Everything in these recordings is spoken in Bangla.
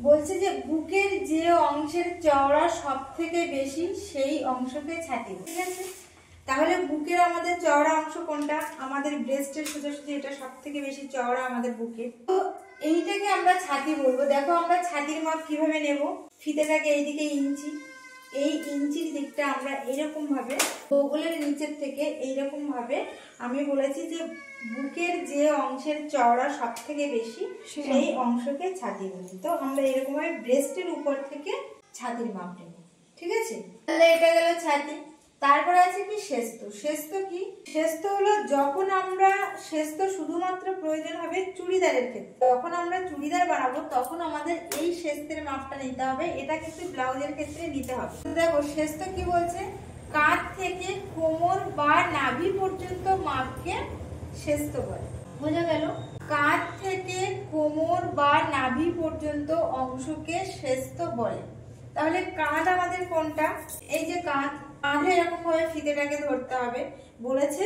বলছে যে বুকের যে অংশের চওড়া সব থেকে বেশি সেই অংশকে ছাতি। ঠিক আছে, তাহলে বুকের আমাদের চওড়া অংশ কোনটা? আমাদের ব্রেস্টের সোজাসুজি এটা সব থেকে বেশি চওড়া আমাদের বুকের। তো এইটাকে আমরা ছাতি বলবো। দেখো আমরা ছাতির মাপ কিভাবে নেব, ফিতেটাকে এইদিকে ইঞ্চি, এই ইঞ্চির দিকটা আমরা এরকম ভাবে বগলের নিচের থেকে এইরকম ভাবে আমি বলেছি যে বুকের যে অংশের চওড়া সব থেকে বেশি সেই অংশকে ছাতি বলি। তো আমরা এরকম ভাবে ব্রেস্টের উপর থেকে ছাতির মাপ নেব। ঠিক আছে, তাহলে এটা গেল ছাতি। তারপর আছে কি শেস্ত। শেস্ত কি? শেস্ত হলো যখন আমরা, শেস্ত শুধুমাত্র প্রয়োজন হবে চুড়িদারের ক্ষেত্রে। যখন আমরা চুড়িদার বানাবো তখন আমাদের এই শেস্তের মাপটা নিতে হবে। এটা কিন্তু ব্লাউজের ক্ষেত্রে নিতে হবে। দেখো শেস্ত কি বলছে, কাঁধ থেকে কোমর বা নাভি পর্যন্ত মাপকে শেস্ত বলে। বোঝা গেল? কাঁধ থেকে কোমর বা নাভি পর্যন্ত অংশকে শেস্ত বলে। তাহলে কাঁধ আমাদের কোনটা? এই যে কাঁধ, কাঁধে এরকম ভাবে ফিতেটাকে ধরতে হবে। বলেছে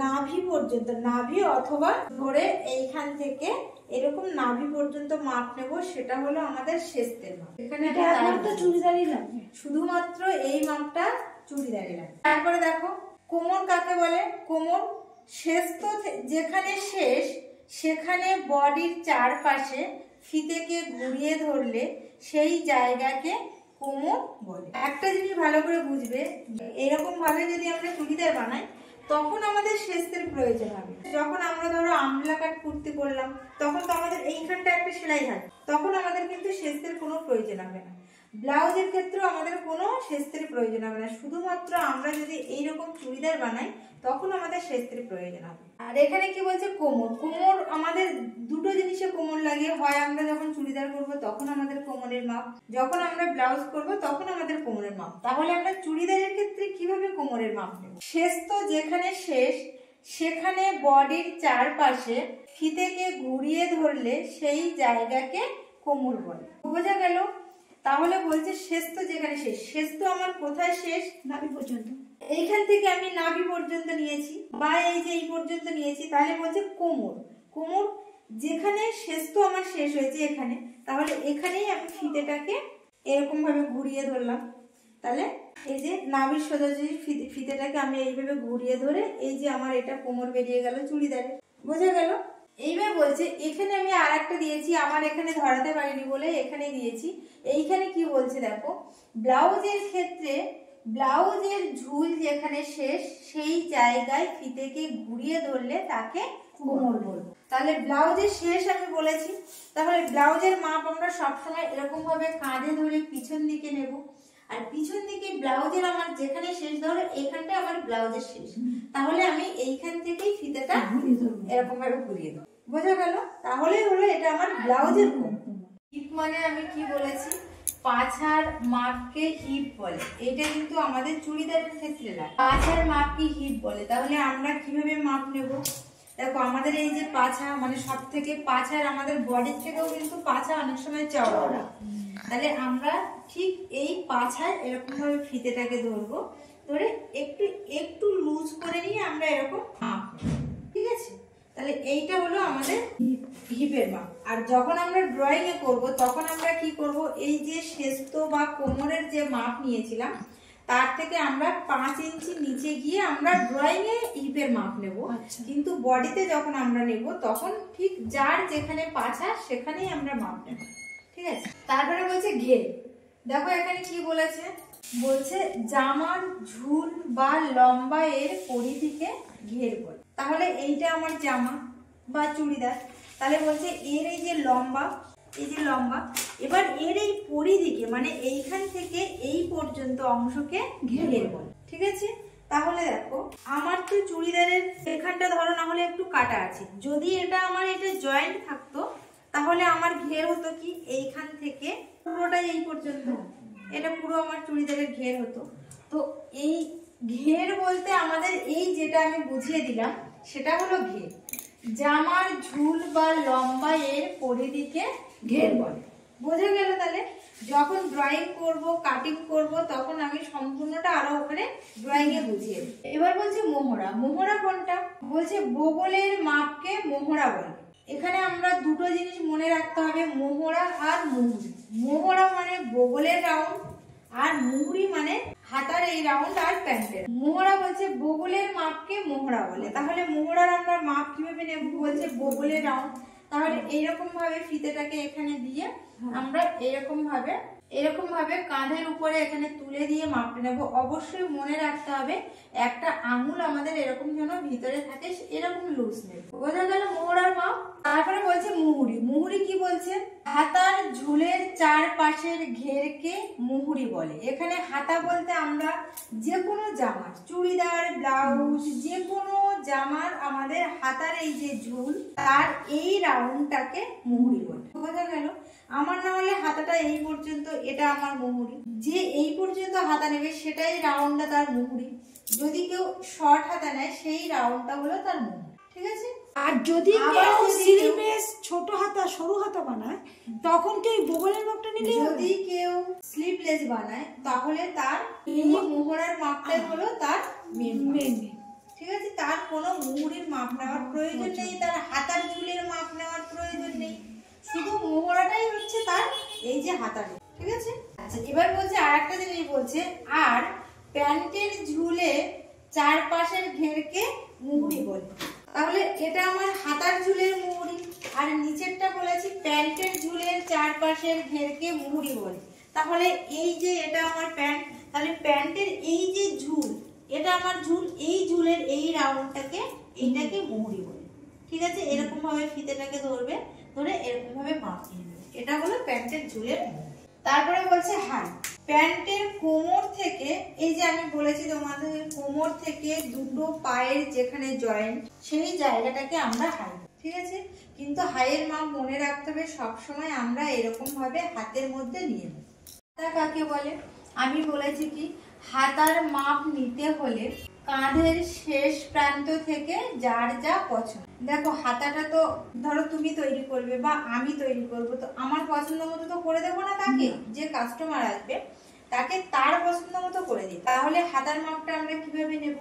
নাভি পর্যন্ত, নাভি অথবা ধরে এইখান থেকে এরকম নাভি পর্যন্ত মাপ নেব, সেটা হলো আমাদের শেস্তের মাপ। এখানে চুড়িদারই লাগবে, শুধুমাত্র এই মাপটা চুড়িদারই লাগবে। তারপরে দেখো কোমর কাকে বলে? কোমর শেস্ত যেখানে শেষ সেখানে বডির চারপাশে ফিতেকে ঘুরিয়ে ধরলে সেই জায়গাকে কোমর বলে। একটা জিনিস ভালো করে বুঝবে, এরকম ভাবে যদি আমরা চুড়িদার বানাই তখন আমাদের শেস্তের প্রয়োজন হবে। যখন আমরা ধরো আমলা কাট কুর্তি করলাম তখন তো আমাদের এইখানটা একটা সেলাই থাকে, তখন আমাদের কিন্তু শেস্তের কোনো প্রয়োজন হবে না। ব্লাউজের ক্ষেত্রেও আমাদের কোনো শেস্তের প্রয়োজন হবে না। শুধুমাত্র আমরা যদি এইরকম চুড়িদার বানাই তখন আমাদের শেস্তের প্রয়োজন হবে। আর এখানে কি বলছে কোমর। কোমর আমাদের দুটো জিনিসে কোমর লাগে, হয় আমরা যখন চুড়িদার করব তখন আমাদের কোমরের মাপ, যখন আমরা ব্লাউজ করব তখন আমাদের কোমরের মাপ। তাহলে আমরা চুড়িদারের ক্ষেত্রে কিভাবে কোমরের মাপ নেব? শেস্ত যেখানে শেষ সেখানে বডির চারপাশে ফিতেকে ঘুরিয়ে ধরলে সেই জায়গাকে কোমর বলে। বোঝা গেল? তাহলে বলছে শেস্ত যেখানে শেষ, শেস্ত আমার কোথায় শেষ? নাভি পর্যন্ত। এইখান থেকে আমি নাভি পর্যন্ত নিয়েছি বা এই যে এই পর্যন্ত নিয়েছি, তাহলে বলছে কোমর। কোমর যেখানে শেস্ত আমার শেষ হয়েছে এখানে, তাহলে এখানেই আমি ফিতেটাকে এরকম ভাবে ঘুরিয়ে ধরলাম। তাহলে এই যে নাভির সোজাসুজি ফিতেটাকে আমি এইভাবে ঘুরিয়ে ধরে এই যে আমার এটা কোমর বেরিয়ে গেল চুড়িদারে। বোঝা গেল? এইবার বলছে এখানে আমি আর একটা দিয়েছি, আমার এখানে ধরাতে পারিনি বলে এখানে দিয়েছি। এইখানে কি বলছে দেখো, ব্লাউজের ক্ষেত্রে ব্লাউজের ঝুল যেখানে শেষ সেই জায়গায় ফিতেকে ঘুরিয়ে ধরলে তাকে কোমর বলবো। তাহলে ব্লাউজের শেষ আমি বলেছি, তাহলে ব্লাউজের মাপ আমরা সবসময় এরকম ভাবে কাঁধে ধরে পিছন দিকে নেব। আর পিছন দিকে ব্লাউজের আমার যেখানে শেষ, ধরো এখানটা আমার ব্লাউজের শেষ, তাহলে আমি এইখান থেকেই ফিতেটা এরকম ভাবে ঘুরিয়ে দেবো। বোঝা গেল? তাহলে হলো এটা আমার ব্লাউজের কোমর। হিপ মানে আমি কি বলেছি, পাছার মাপকে হিপ বলে। এটা কিন্তু আমাদের চুড়িদারের ক্ষেত্রে লাগে। পাছার মাপকে হিপ বলে। তাহলে আমরা কিভাবে মাপ নেব? দেখো আমাদের এই যে পাছা, মানে সব থেকে পাছার আমাদের বডির থেকেও কিন্তু পাছা অনেক সময় চওড়া। তাহলে আমরা ঠিক এই পাছায় এরকম ভাবে ফিতেটাকে ধরবো, ধরে একটু একটু লুজ করে নিয়ে আমরা এরকম মাপ নেব। ঠিক আছে, তাহলে এইটা হলো আমাদের হিপের মাপ। আর যখন আমরা ড্রয়িং এ করব তখন আমরা কি করব, এই যে শেস্ত বা কোমরের যে মাপ নিয়েছিলাম তার থেকে আমরা 5 ইঞ্চি নিচে গিয়ে আমরা ড্রয়িং এ হিপের মাপ নেব। কিন্তু বডিতে যখন আমরা নেব তখন ঠিক যার যেখানে পাছা সেখানেই আমরা মাপ নেব। ঠিক আছে, তারপরে বলছে ঘের। দেখো এখানে কি বলেছে, বলছে জামার ঝুল বা লম্বা এর পরিধিকে ঘের বলে। তাহলে এইটা আমার জামা বা চুড়িদার, তাহলে বলছে এর এই যে লম্বা, এই যে লম্বা, এবার এর এই পরিধিকে মানে এইখান থেকে এই পর্যন্ত অংশকে ঘের বলে। ঠিক আছে, তাহলে দেখো আমার তো চুড়িদারের এখানটা ধরো না হলে একটু কাটা আছে, যদি এটা আমার এটা জয়েন্ট থাকতো তাহলে আমার ঘের হতো কি এইখান থেকে পুরোটাই এই পর্যন্ত, এটা পুরো আমার চুড়িদারের ঘের হতো। তো এই ঘের বলতে আমাদের এই যেটা আমি বুঝিয়ে দিলাম সেটা হলো ঘের। জামার ঝুল বা লম্বা এর পরিধিকে ঘের বলে। বোঝা গেল? তাহলে যখন ড্রয়িং করব, কাটিং করব, তখন আমি সম্পূর্ণটা আরো ওখানে ড্রয়িং এ বুঝিয়ে দিই। এবার বলছে মোহরা। মোহরা কোনটা? বলছে বগলের মাপকে মোহরা বলে। এখানে আমরা দুটো জিনিস মনে রাখতে হবে, মোহরা আর মুহুরি। মোহরা মানে বগলের রাউন্ড, আর মুহুরি মানে হাতার এই রাউন্ড আর প্যান্টের। মোহরা বলছে বগলের মাপকে মোহরা বলে। তাহলে মোহরার আমরা মাপ কিভাবে নেব? বলছে বগলের রাউন্ড। তাহলে এইরকম ভাবে ফিতেটাকে এখানে দিয়ে আমরা এরকম ভাবে কাঁধের উপরে এখানে তুলে দিয়ে মাপটা নেব। অবশ্যই মনে রাখতে হবে একটা আঙুল আমাদের এরকম যেন ভিতরে থাকে, এরকম লুজ নেব। বোঝা গেল মোহরার মাপ। তারপরে বলছে মুহুরি। মুহুরি কি বলছে? হাতার ঝুলের চারপাশের ঘেরকে মুহুরি বলে। এখানে হাতা বলতে আমরা যে কোনো জামার, চুড়িদার, ব্লাউজ, যে কোনো জামার আমাদের হাতার এই যে ঝুল, তার এই রাউন্ডটাকে মুহুরি বলে। বোঝা গেল? আমার না হলে হাতাটা এই পর্যন্ত, এটা আমার মুহুরি। যে এই পর্যন্ত হাতা নেবে সেটাই রাউন্ডটা তার মুহুরি। যদি কেউ শর্ট হাতা নেয় সেই রাউন্ডটা হলো তার মুহুরি। ঠিক আছে? আর যদি কেউ স্লিভলেস ছোট হাতা সরু হাতা বানায় তখন কি বগলের মাপটা নিলে? যদি কেউ স্লিভলেস বানায় তাহলে তার এই মোহরার মাপটাই হলো তার মেন। ঠিক আছে? তার কোনো মুহুরির মাপ নেওয়ার প্রয়োজন নেই, তার হাতার ঝুলের মাপ নেওয়ার প্রয়োজন নেই, শুধু মোহরাটাই হচ্ছে তার এই যে হাতার। ঠিক আছে? আচ্ছা, এবার বলছে আর একটা জিনিস বলছে, আর প্যান্টের ঝুলে চারপাশের ঘেরকে মুহুরি বলে। তাহলে এটা আমার হাতার ঝুলের মুহুরি, আর নিচেরটা বলেছি প্যান্টের ঝুলের চারপাশের ঘেরকে মুহুরি বলে। তাহলে এই যে এটা আমার প্যান্ট, তাহলে প্যান্টের এই যে ঝুল, এটা আমার ঝুল, এই ঝুলের এই রাউন্ডটাকে এইটাকে মুহুরি বলে। ঠিক আছে? এরকম ভাবে ফিতেটাকে ধরবে, ধরে এরকম ভাবে মাপ নিয়ে নেবে। এটা হলো প্যান্টের ঝুলের মুহুরি। তারপরে বলছে হাই। প্যান্টের কোমর থেকে, এই যে আমি বলেছি তোমাদের কোমর থেকে দুটো পায়ের যেখানে জয়েন্ট, সেই জায়গাটাকে আমরা হাই। ঠিক আছে? কিন্তু হাইয়ের মাপ মনে রাখতে হবে সবসময় আমরা এরকম ভাবে হাতের মধ্যে নিয়ে নেব। হাতা কাকে বলে? আমি বলেছি কি, হাতার মাপ নিতে হলে কাঁধের শেষ প্রান্ত থেকে যার যা পছন্দ। দেখো হাতাটা তো ধরো তুমি তৈরি করবে বা আমি তৈরি করবো, তো আমার পছন্দ মতো তো করে দেবো না তাকে, যে কাস্টমার আসবে তাকে তার পছন্দ মতো করে দিই। তাহলে হাতার মাপটা আমরা কিভাবে নেব?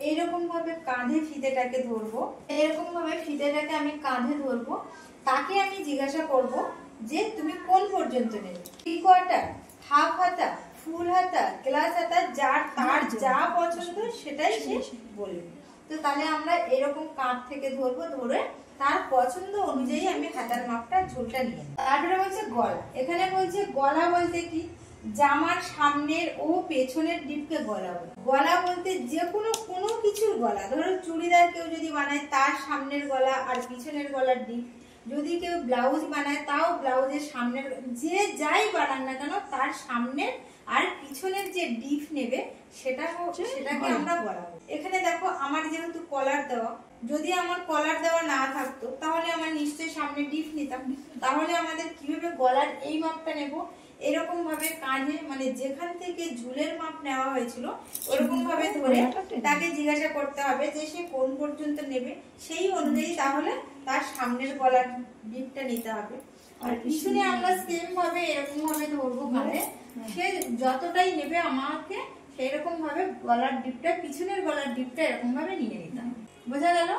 এইরকম ভাবে কাঁধে ফিতেটাকে ধরবো, এরকম ভাবে ফিতেটাকে আমি কাঁধে ধরবো। তাকে আমি জিজ্ঞাসা করব যে তুমি কোন পর্যন্ত নেবে, 3 কোয়ার্টার, হাফ হাতা, ফুল হাতা, গ্লাস হাতা, যার তার যা পছন্দ সেটাই সে বলবে। তো তাহলে আমরা এরকম কাঁধ থেকে ধরবো, ধরে তার পছন্দ অনুযায়ী আমি হাতার মাপটা ঝুলটা নিয়ে। তারপরে বলছে গলা। এখানে বলছে গলা বলতে কি, জামার সামনের ও পেছনের ডিপকে গলা বলে। গলা বলতে যে কোনো কিছুর গলা, ধরো চুড়িদার কেউ যদি বানায় তার সামনের গলা আর পিছনের গলার ডিপ, যদি কেউ ব্লাউজ বানায় তাও ব্লাউজের সামনের, যে যাই বানান না কেন তার সামনের আর পিছনের যে ডিপ নেবে সেটাকে আমরা গলা বলি। এখানে দেখো আমার যেহেতু কলার দেওয়া, যদি আমার কলার দেওয়া না থাকতো তাহলে আমার নিশ্চয়ই সামনে ডিপ নিতাম। তাহলে আমাদের কিভাবে গলার এই মাপটা নেব? এরকম ভাবে কাঁধে, মানে যেখান থেকে ঝুলের মাপ নেওয়া হয়েছিল ওরকম ভাবে ধরে তাকে জিজ্ঞাসা করতে হবে যে সে কোন পর্যন্ত নেবে, সেই অনুযায়ী তাহলে তার সামনের গলার ডিপটা নিতে হবে। আর পিছনে আমরা সেম ভাবে এরকম ভাবে ধরবো কাঁধে, সে যতটাই নেবে আমাকে সেরকম ভাবে গলার ডিপটা, পিছনের গলার ডিপটা এরকম ভাবে নিয়ে নিতে হবে। বোঝা গেল?